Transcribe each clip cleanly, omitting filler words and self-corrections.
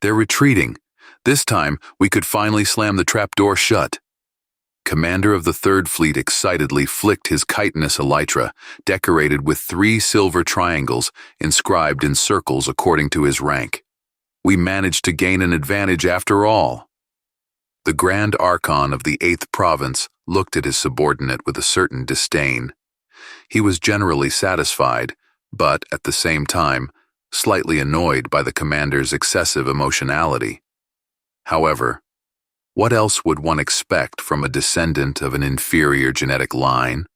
They're retreating. This time, we could finally slam the trapdoor shut. Commander of the Third Fleet excitedly flicked his chitinous elytra, decorated with 3 silver triangles inscribed in circles according to his rank. We managed to gain an advantage after all. The Grand Archon of the 8th Province looked at his subordinate with a certain disdain. He was generally satisfied, but, at the same time, slightly annoyed by the commander's excessive emotionality. However, what else would one expect from a descendant of an inferior genetic line?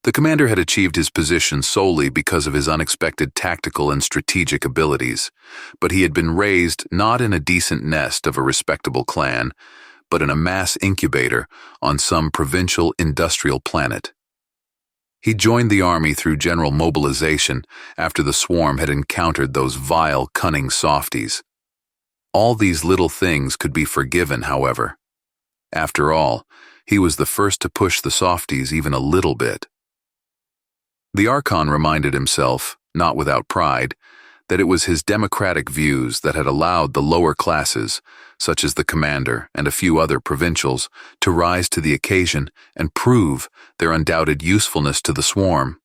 The commander had achieved his position solely because of his unexpected tactical and strategic abilities, but he had been raised not in a decent nest of a respectable clan, but in a mass incubator on some provincial industrial planet. He joined the army through general mobilization after the swarm had encountered those vile, cunning softies. All these little things could be forgiven, however. After all, he was the first to push the softies even a little bit. The Archon reminded himself, not without pride, that it was his democratic views that had allowed the lower classes, such as the commander and a few other provincials, to rise to the occasion and prove their undoubted usefulness to the swarm.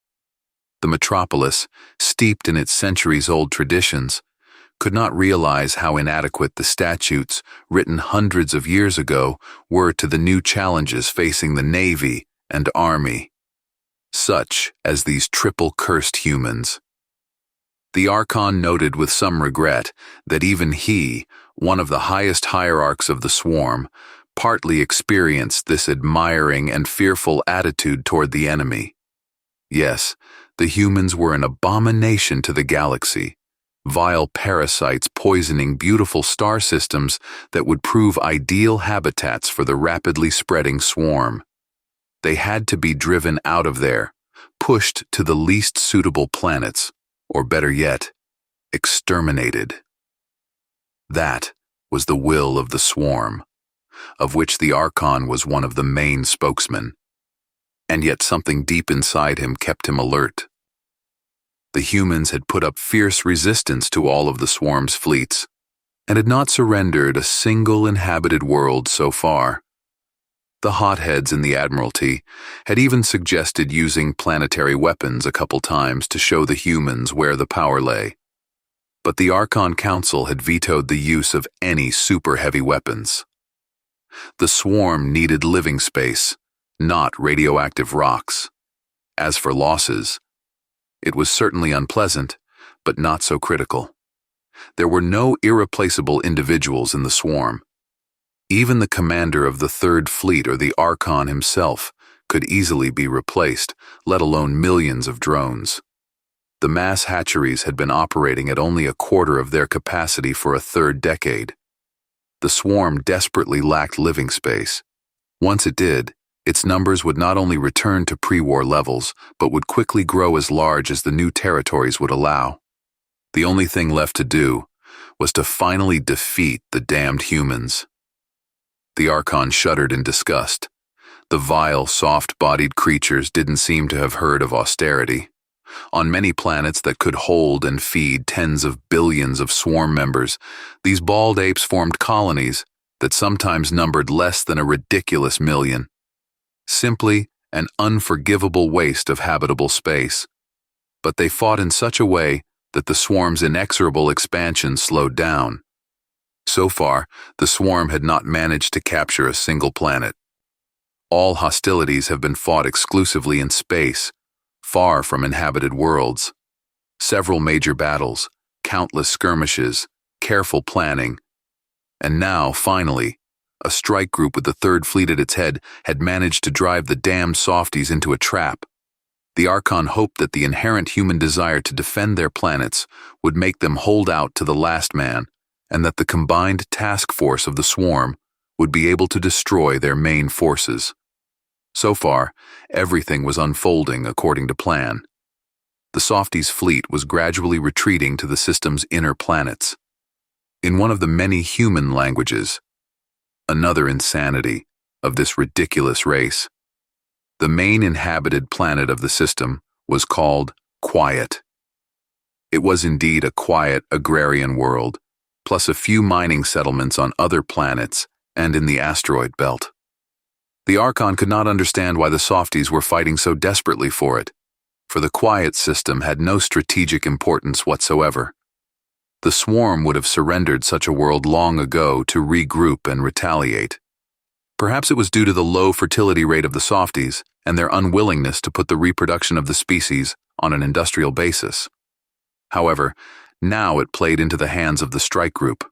The metropolis, steeped in its centuries-old traditions, could not realize how inadequate the statutes written hundreds of years ago were to the new challenges facing the Navy and Army, such as these triple-cursed humans. The Archon noted with some regret that even he, one of the highest hierarchs of the swarm, partly experienced this admiring and fearful attitude toward the enemy. Yes, the humans were an abomination to the galaxy, vile parasites poisoning beautiful star systems that would prove ideal habitats for the rapidly spreading swarm. They had to be driven out of there, pushed to the least suitable planets, or better yet, exterminated. That was the will of the swarm, of which the Archon was one of the main spokesmen, and yet something deep inside him kept him alert. The humans had put up fierce resistance to all of the swarm's fleets, and had not surrendered a single inhabited world so far. The hotheads in the Admiralty had even suggested using planetary weapons a couple times to show the humans where the power lay. But the Archon Council had vetoed the use of any super-heavy weapons. The swarm needed living space, not radioactive rocks. As for losses, it was certainly unpleasant, but not so critical. There were no irreplaceable individuals in the swarm. Even the commander of the Third Fleet or the Archon himself could easily be replaced, let alone millions of drones. The mass hatcheries had been operating at only a quarter of their capacity for a third decade. The swarm desperately lacked living space. Once it did, its numbers would not only return to pre-war levels, but would quickly grow as large as the new territories would allow. The only thing left to do was to finally defeat the damned humans. The Archon shuddered in disgust. The vile, soft-bodied creatures didn't seem to have heard of austerity. On many planets that could hold and feed tens of billions of swarm members, these bald apes formed colonies that sometimes numbered less than a ridiculous million. Simply an unforgivable waste of habitable space. But they fought in such a way that the swarm's inexorable expansion slowed down. So far, the swarm had not managed to capture a single planet. All hostilities have been fought exclusively in space, far from inhabited worlds. Several major battles, countless skirmishes, careful planning, and now, finally, a strike group with the Third Fleet at its head had managed to drive the damned softies into a trap. The Archon hoped that the inherent human desire to defend their planets would make them hold out to the last man, and that the combined task force of the swarm would be able to destroy their main forces. So far, everything was unfolding according to plan. The softies' fleet was gradually retreating to the system's inner planets. In one of the many human languages, another insanity of this ridiculous race, the main inhabited planet of the system was called Quiet. It was indeed a quiet agrarian world, plus a few mining settlements on other planets and in the asteroid belt. The Archon could not understand why the softies were fighting so desperately for it, for the quiet system had no strategic importance whatsoever. The swarm would have surrendered such a world long ago to regroup and retaliate. Perhaps it was due to the low fertility rate of the softies and their unwillingness to put the reproduction of the species on an industrial basis. However, now it played into the hands of the strike group.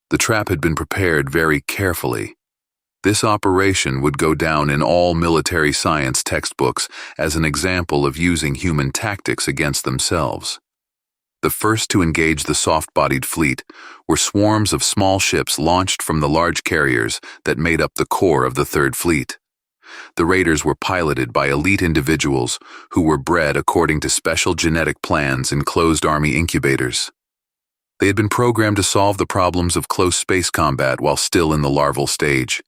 The trap had been prepared very carefully. This operation would go down in all military science textbooks as an example of using human tactics against themselves. The first to engage the soft-bodied fleet were swarms of small ships launched from the large carriers that made up the core of the Third Fleet. The raiders were piloted by elite individuals who were bred according to special genetic plans in closed army incubators. They had been programmed to solve the problems of close space combat while still in the larval stage.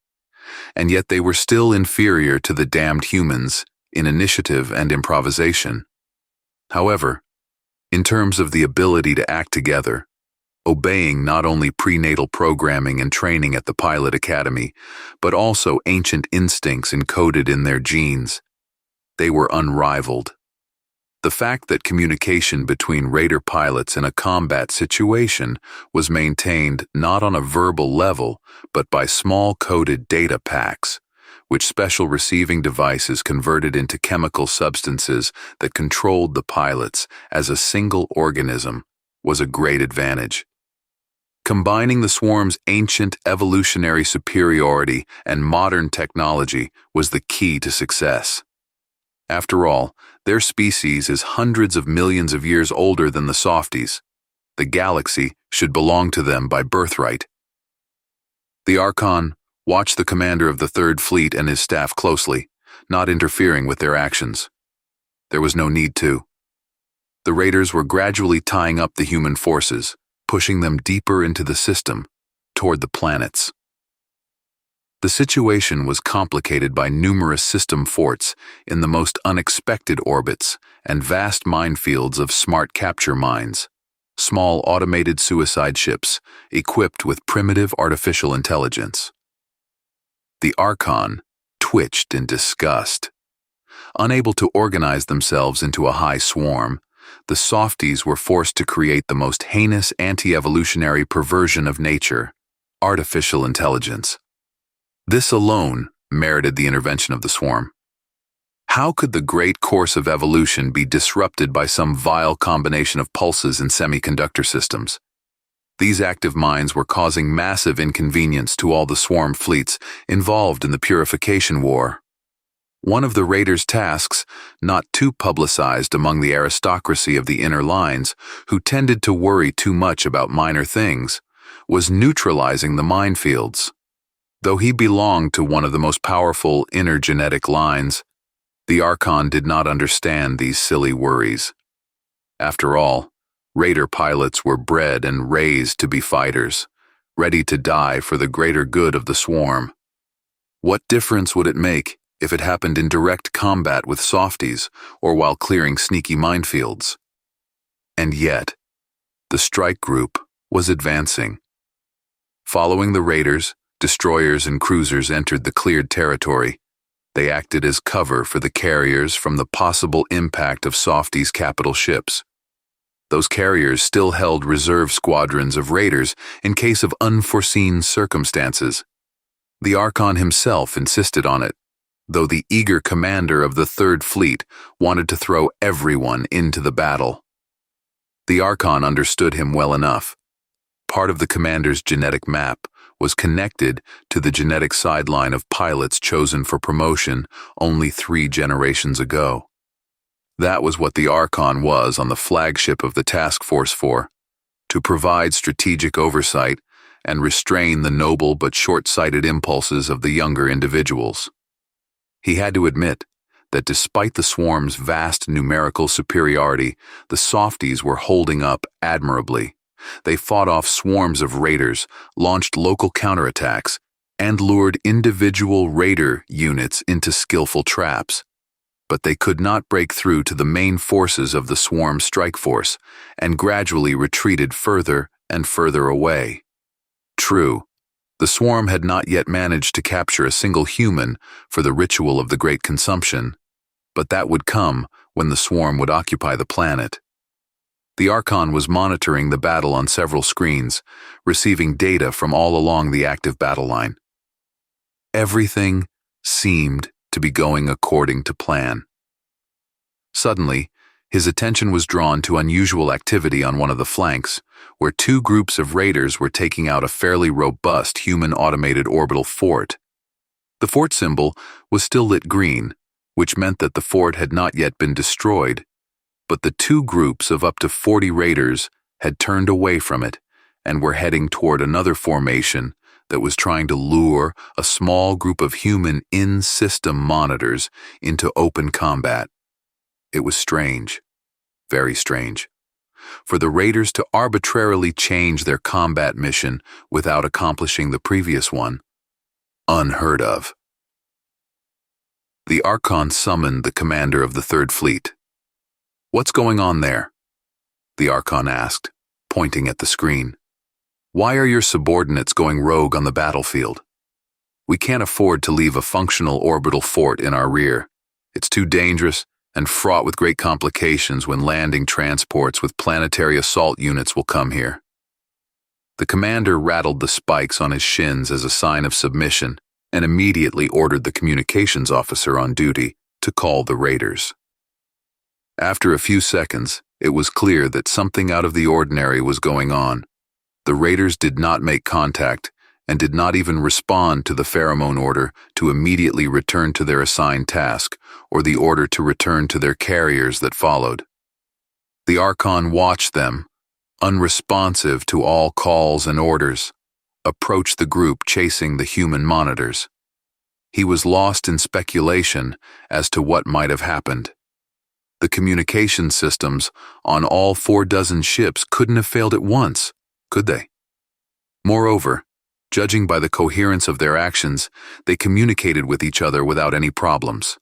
And yet they were still inferior to the damned humans in initiative and improvisation. However, in terms of the ability to act together, obeying not only prenatal programming and training at the pilot academy, but also ancient instincts encoded in their genes, they were unrivaled. The fact that communication between raider pilots in a combat situation was maintained not on a verbal level, but by small coded data packs, which special receiving devices converted into chemical substances that controlled the pilots as a single organism, was a great advantage. Combining the swarm's ancient evolutionary superiority and modern technology was the key to success. After all, their species is hundreds of millions of years older than the softies. The galaxy should belong to them by birthright. The Archon watched the commander of the Third Fleet and his staff closely, not interfering with their actions. There was no need to. The raiders were gradually tying up the human forces, pushing them deeper into the system, toward the planets. The situation was complicated by numerous system forts in the most unexpected orbits and vast minefields of smart capture mines, small automated suicide ships equipped with primitive artificial intelligence. The Archon twitched in disgust. Unable to organize themselves into a high swarm, the softies were forced to create the most heinous anti-evolutionary perversion of nature, artificial intelligence. This alone merited the intervention of the swarm. How could the great course of evolution be disrupted by some vile combination of pulses and semiconductor systems? These active mines were causing massive inconvenience to all the swarm fleets involved in the purification war. One of the raiders' tasks, not too publicized among the aristocracy of the inner lines, who tended to worry too much about minor things, was neutralizing the minefields. Though he belonged to one of the most powerful inner genetic lines, the Archon did not understand these silly worries. After all, raider pilots were bred and raised to be fighters, ready to die for the greater good of the swarm. What difference would it make if it happened in direct combat with softies or while clearing sneaky minefields? And yet, the strike group was advancing. Following the raiders, destroyers and cruisers entered the cleared territory. They acted as cover for the carriers from the possible impact of softies' capital ships. Those carriers still held reserve squadrons of raiders in case of unforeseen circumstances. The Archon himself insisted on it, though the eager commander of the Third Fleet wanted to throw everyone into the battle. The Archon understood him well enough. Part of the commander's genetic map was connected to the genetic sideline of pilots chosen for promotion only 3 generations ago. That was what the Archon was on the flagship of the task force for, to provide strategic oversight and restrain the noble but short-sighted impulses of the younger individuals. He had to admit that despite the swarm's vast numerical superiority, the softies were holding up admirably. They fought off swarms of raiders, launched local counterattacks, and lured individual raider units into skillful traps. But they could not break through to the main forces of the swarm strike force, and gradually retreated further and further away. True, the swarm had not yet managed to capture a single human for the ritual of the Great Consumption, but that would come when the swarm would occupy the planet. The Archon was monitoring the battle on several screens, receiving data from all along the active battle line. Everything seemed to be going according to plan. Suddenly, his attention was drawn to unusual activity on one of the flanks, where two groups of raiders were taking out a fairly robust human automated orbital fort. The fort symbol was still lit green, which meant that the fort had not yet been destroyed, but the two groups of up to 40 raiders had turned away from it and were heading toward another formation that was trying to lure a small group of human in-system monitors into open combat. It was strange, very strange, for the raiders to arbitrarily change their combat mission without accomplishing the previous one. Unheard of. The Archon summoned the commander of the Third Fleet. "What's going on there?" the Archon asked, pointing at the screen. "Why are your subordinates going rogue on the battlefield? We can't afford to leave a functional orbital fort in our rear. It's too dangerous and fraught with great complications when landing transports with planetary assault units will come here." The commander rattled the spikes on his shins as a sign of submission and immediately ordered the communications officer on duty to call the raiders. After a few seconds, it was clear that something out of the ordinary was going on. The raiders did not make contact and did not even respond to the pheromone order to immediately return to their assigned task or the order to return to their carriers that followed. The Archon watched them, unresponsive to all calls and orders, approach the group chasing the human monitors. He was lost in speculation as to what might have happened. The communication systems on all 46 ships couldn't have failed at once, could they? Moreover, judging by the coherence of their actions, they communicated with each other without any problems.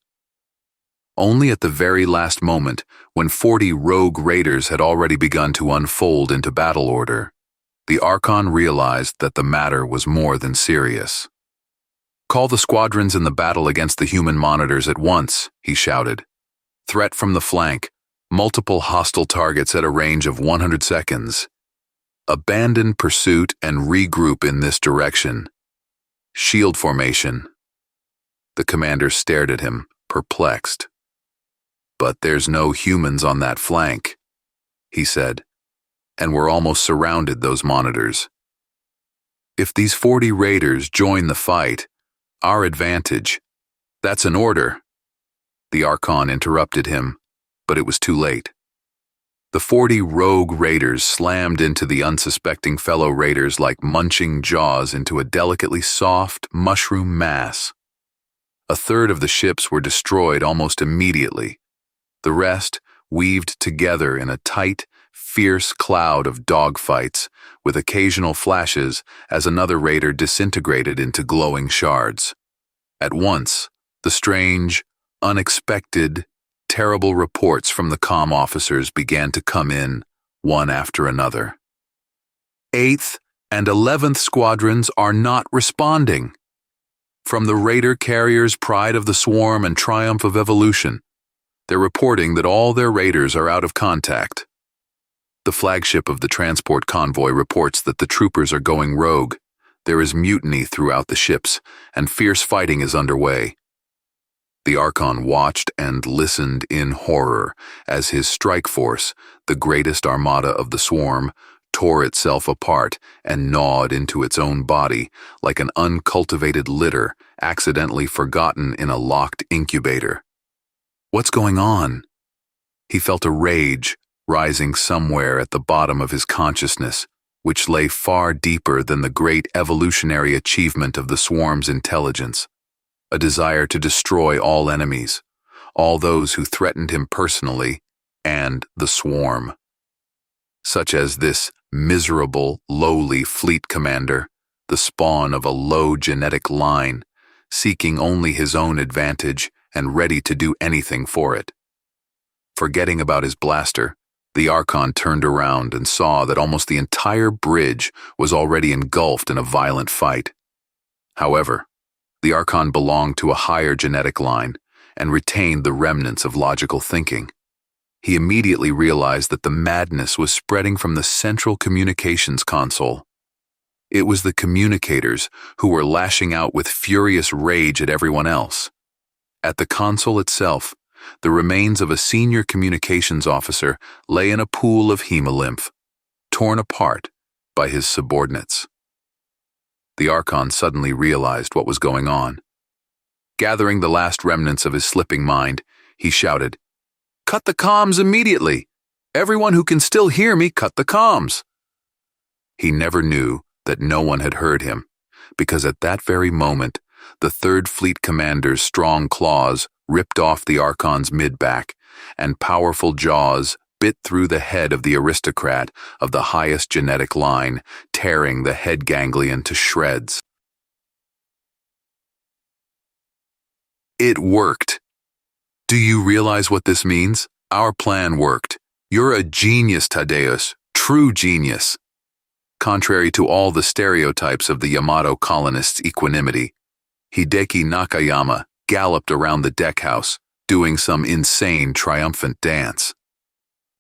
Only at the very last moment, when 40 rogue raiders had already begun to unfold into battle order, the Archon realized that the matter was more than serious. "Call the squadrons in the battle against the human monitors at once," he shouted. "Threat from the flank, multiple hostile targets at a range of 100 seconds. Abandon pursuit and regroup in this direction. Shield formation." The commander stared at him, perplexed. "But there's no humans on that flank," he said, "and we're almost surrounded those monitors. If these 40 raiders join the fight, our advantage, that's an order." The Archon interrupted him, but it was too late. The 40 rogue raiders slammed into the unsuspecting fellow raiders like munching jaws into a delicately soft mushroom mass. A third of the ships were destroyed almost immediately. The rest weaved together in a tight, fierce cloud of dogfights, with occasional flashes as another raider disintegrated into glowing shards. At once, the strange, unexpected, terrible reports from the comm officers began to come in, one after another. 8th and 11th squadrons are not responding. From the raider carriers Pride of the Swarm and Triumph of Evolution, they're reporting that all their raiders are out of contact. The flagship of the transport convoy reports that the troopers are going rogue. There is mutiny throughout the ships, and fierce fighting is underway. The Archon watched and listened in horror as his strike force, the greatest armada of the swarm, tore itself apart and gnawed into its own body like an uncultivated litter accidentally forgotten in a locked incubator. What's going on? He felt a rage rising somewhere at the bottom of his consciousness, which lay far deeper than the great evolutionary achievement of the swarm's intelligence. A desire to destroy all enemies, all those who threatened him personally, and the swarm. Such as this miserable, lowly fleet commander, the spawn of a low genetic line, seeking only his own advantage and ready to do anything for it. Forgetting about his blaster, The Archon turned around and saw that almost the entire bridge was already engulfed in a violent fight. However, the Archon belonged to a higher genetic line and retained the remnants of logical thinking. He immediately realized that the madness was spreading from the central communications console. It was the communicators who were lashing out with furious rage at everyone else. At the console itself, the remains of a senior communications officer lay in a pool of hemolymph, torn apart by his subordinates. The Archon suddenly realized what was going on. Gathering the last remnants of his slipping mind, he shouted, "Cut the comms immediately! Everyone who can still hear me, cut the comms!" He never knew that no one had heard him, because at that very moment, the Third Fleet commander's strong claws ripped off the Archon's mid-back, and powerful jaws bit through the head of the aristocrat of the highest genetic line, tearing the head ganglion to shreds. It worked. Do you realize what this means? Our plan worked. You're a genius, Thaddeus, true genius. Contrary to all the stereotypes of the Yamato colonists' equanimity, Hideki Nakayama galloped around the deckhouse, doing some insane triumphant dance.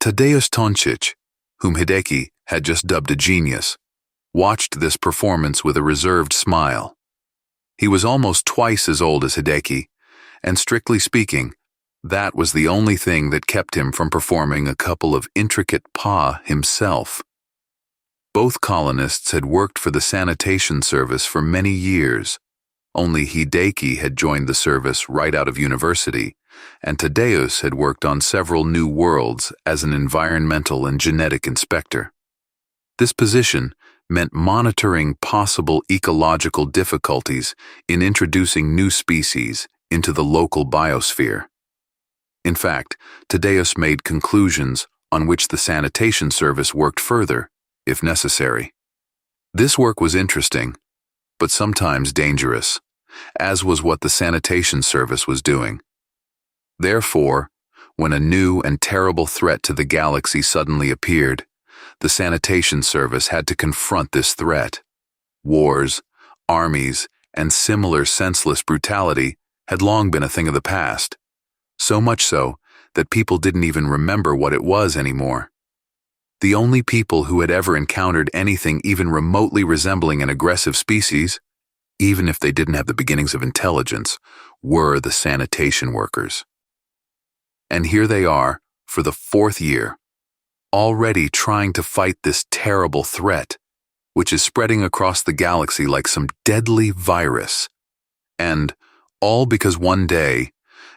Thaddeus Tonchich, whom Hideki had just dubbed a genius, watched this performance with a reserved smile. He was almost twice as old as Hideki, and strictly speaking, that was the only thing that kept him from performing a couple of intricate pas himself. Both colonists had worked for the sanitation service for many years. Only Hideki had joined the service right out of university, and Thaddeus had worked on several new worlds as an environmental and genetic inspector. This position meant monitoring possible ecological difficulties in introducing new species into the local biosphere. In fact, Thaddeus made conclusions on which the sanitation service worked further, if necessary. This work was interesting, but sometimes dangerous, as was what the sanitation service was doing. Therefore, when a new and terrible threat to the galaxy suddenly appeared, the sanitation service had to confront this threat. Wars, armies, and similar senseless brutality had long been a thing of the past, so much so that people didn't even remember what it was anymore. The only people who had ever encountered anything even remotely resembling an aggressive species, even if they didn't have the beginnings of intelligence, were the sanitation workers. And here they are, for the 4th year, already trying to fight this terrible threat, which is spreading across the galaxy like some deadly virus. And all because one day,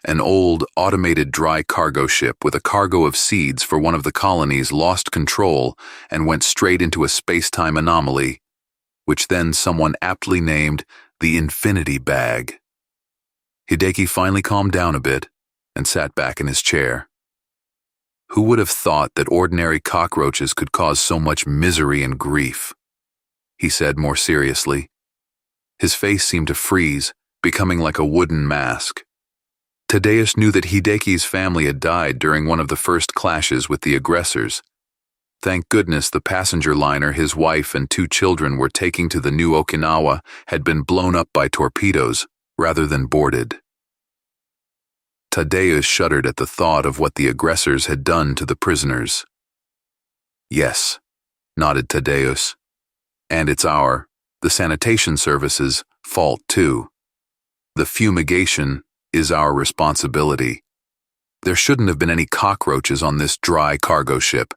an old automated dry cargo ship with a cargo of seeds for one of the colonies lost control and went straight into a space-time anomaly, which then someone aptly named the Infinity Bag. Hideki finally calmed down a bit and sat back in his chair. Who would have thought that ordinary cockroaches could cause so much misery and grief? He said more seriously. His face seemed to freeze, becoming like a wooden mask. Thaddeus knew that Hideki's family had died during one of the first clashes with the aggressors. Thank goodness the passenger liner his wife and 2 children were taking to the new Okinawa had been blown up by torpedoes rather than boarded. Thaddeus shuddered at the thought of what the aggressors had done to the prisoners. Yes, nodded Thaddeus. And it's the sanitation service's, fault too. The fumigation is our responsibility. There shouldn't have been any cockroaches on this dry cargo ship.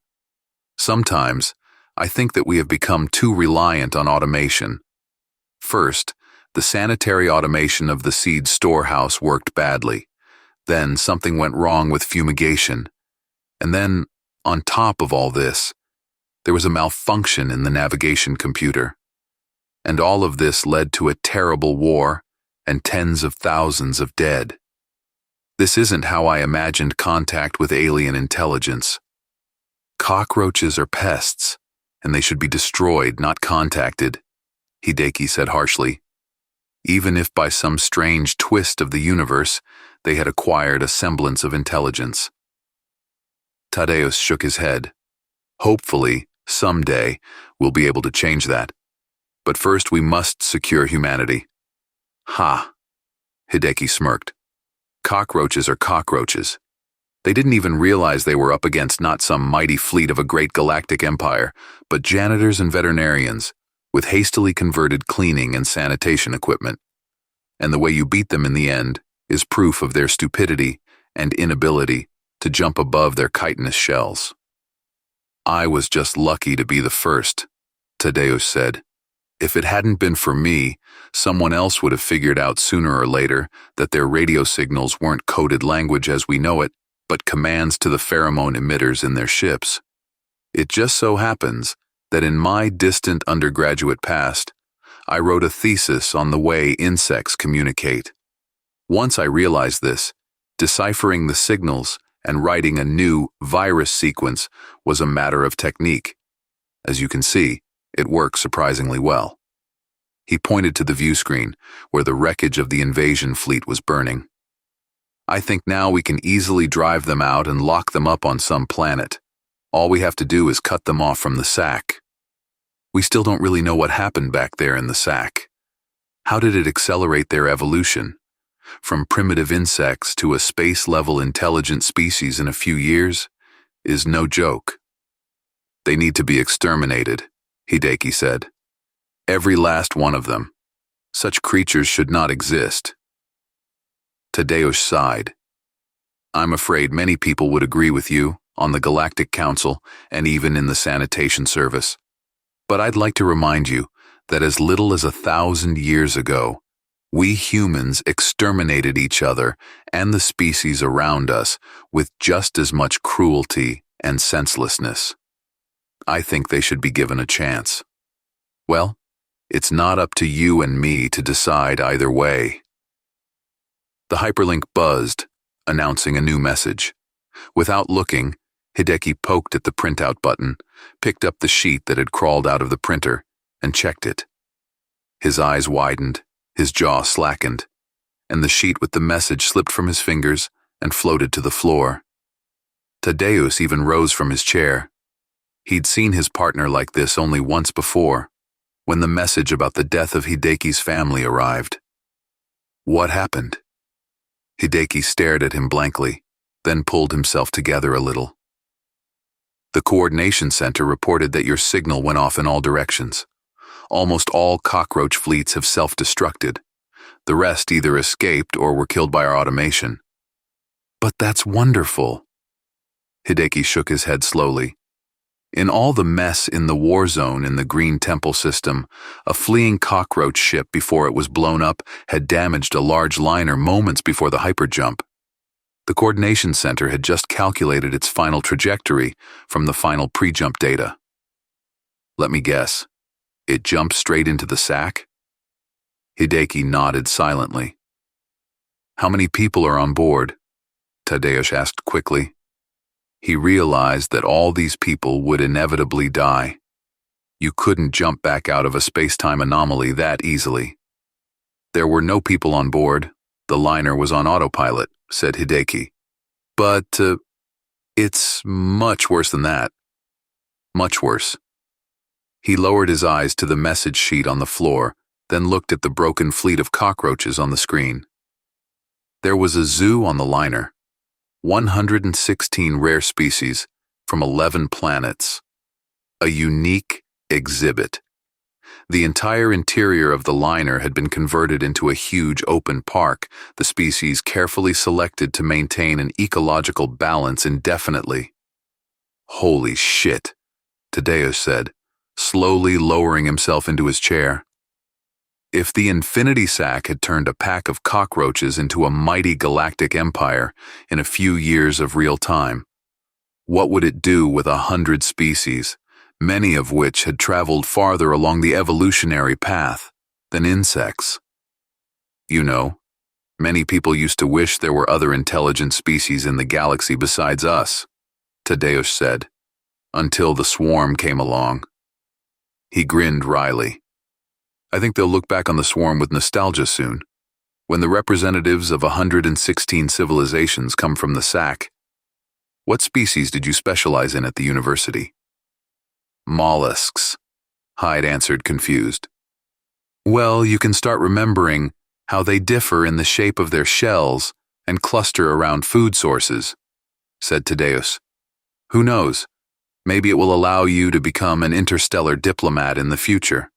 Sometimes, I think that we have become too reliant on automation. First, the sanitary automation of the seed storehouse worked badly. Then something went wrong with fumigation. And then, on top of all this, there was a malfunction in the navigation computer. And all of this led to a terrible war and tens of thousands of dead. This isn't how I imagined contact with alien intelligence. Cockroaches are pests, and they should be destroyed, not contacted, Hideki said harshly. Even if by some strange twist of the universe, they had acquired a semblance of intelligence. Thaddeus shook his head. Hopefully, someday, we'll be able to change that. But first we must secure humanity. Ha! Hideki smirked. Cockroaches are cockroaches. They didn't even realize they were up against not some mighty fleet of a great galactic empire, but janitors and veterinarians, with hastily converted cleaning and sanitation equipment. And the way you beat them in the end is proof of their stupidity and inability to jump above their chitinous shells. I was just lucky to be the first, Tadeusz said. If it hadn't been for me, someone else would have figured out sooner or later that their radio signals weren't coded language as we know it, but commands to the pheromone emitters in their ships. It just so happens that in my distant undergraduate past, I wrote a thesis on the way insects communicate. Once I realized this, deciphering the signals and writing a new virus sequence was a matter of technique. As you can see, it works surprisingly well. He pointed to the view screen, where the wreckage of the invasion fleet was burning. I think now we can easily drive them out and lock them up on some planet. All we have to do is cut them off from the sack. We still don't really know what happened back there in the sack. How did it accelerate their evolution? From primitive insects to a space-level intelligent species in a few years is no joke. They need to be exterminated, Hideki said. Every last one of them. Such creatures should not exist. Tadeusz sighed. I'm afraid many people would agree with you on the Galactic Council and even in the Sanitation Service. But I'd like to remind you that as little as 1,000 years ago, we humans exterminated each other and the species around us with just as much cruelty and senselessness. I think they should be given a chance. Well, it's not up to you and me to decide either way. The hyperlink buzzed, announcing a new message. Without looking, Hideki poked at the printout button, picked up the sheet that had crawled out of the printer, and checked it. His eyes widened, his jaw slackened, and the sheet with the message slipped from his fingers and floated to the floor. Tadeusz even rose from his chair. He'd seen his partner like this only once before, when the message about the death of Hideki's family arrived. What happened? Hideki stared at him blankly, then pulled himself together a little. The coordination center reported that your signal went off in all directions. Almost all cockroach fleets have self-destructed. The rest either escaped or were killed by our automation. But that's wonderful. Hideki shook his head slowly. In all the mess in the war zone in the Green Temple system, a fleeing cockroach ship before it was blown up had damaged a large liner moments before the hyperjump. The coordination center had just calculated its final trajectory from the final pre-jump data. Let me guess. It jumped straight into the sack? Hideki nodded silently. How many people are on board? Tadeusz asked quickly. He realized that all these people would inevitably die. You couldn't jump back out of a space-time anomaly that easily. There were no people on board. The liner was on autopilot, said Hideki. But, it's much worse than that. Much worse. He lowered his eyes to the message sheet on the floor, then looked at the broken fleet of cockroaches on the screen. There was a zoo on the liner. 116 rare species from 11 planets. A unique exhibit. The entire interior of the liner had been converted into a huge open park, the species carefully selected to maintain an ecological balance indefinitely. Holy shit, Tadeusz said, slowly lowering himself into his chair. If the Infinity Sac had turned a pack of cockroaches into a mighty galactic empire in a few years of real time, what would it do with 100 species, many of which had traveled farther along the evolutionary path than insects? You know, many people used to wish there were other intelligent species in the galaxy besides us, Tadeusz said, until the swarm came along. He grinned wryly. I think they'll look back on the swarm with nostalgia soon, when the representatives of 116 civilizations come from the sack. What species did you specialize in at the university? Mollusks, Hyde answered, confused. Well, you can start remembering how they differ in the shape of their shells and cluster around food sources, said Thaddeus. Who knows? Maybe it will allow you to become an interstellar diplomat in the future.